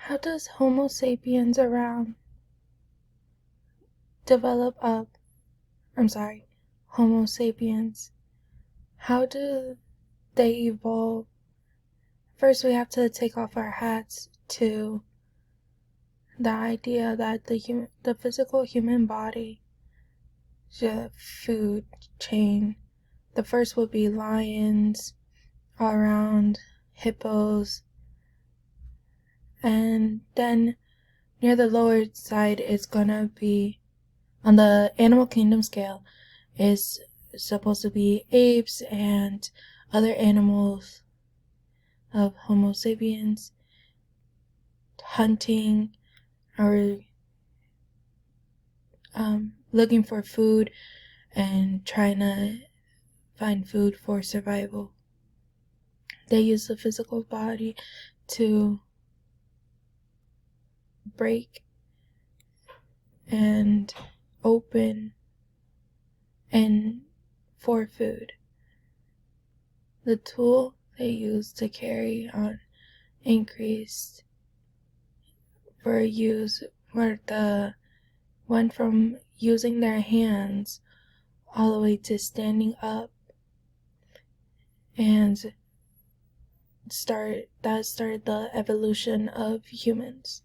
How does Homo sapiens develop up? Homo sapiens. How do they evolve? First, we have to take off our hats to the idea that the physical human body, the food chain. The first would be lions, all around hippos, and then near the lower side is gonna be, on the animal kingdom scale, is supposed to be apes and other animals of Homo sapiens, hunting or looking for food and trying to find food for survival. They use the physical body to break and open and for food. The tool they use to carry on increased for use were the went from using their hands all the way to standing up, and started the evolution of humans.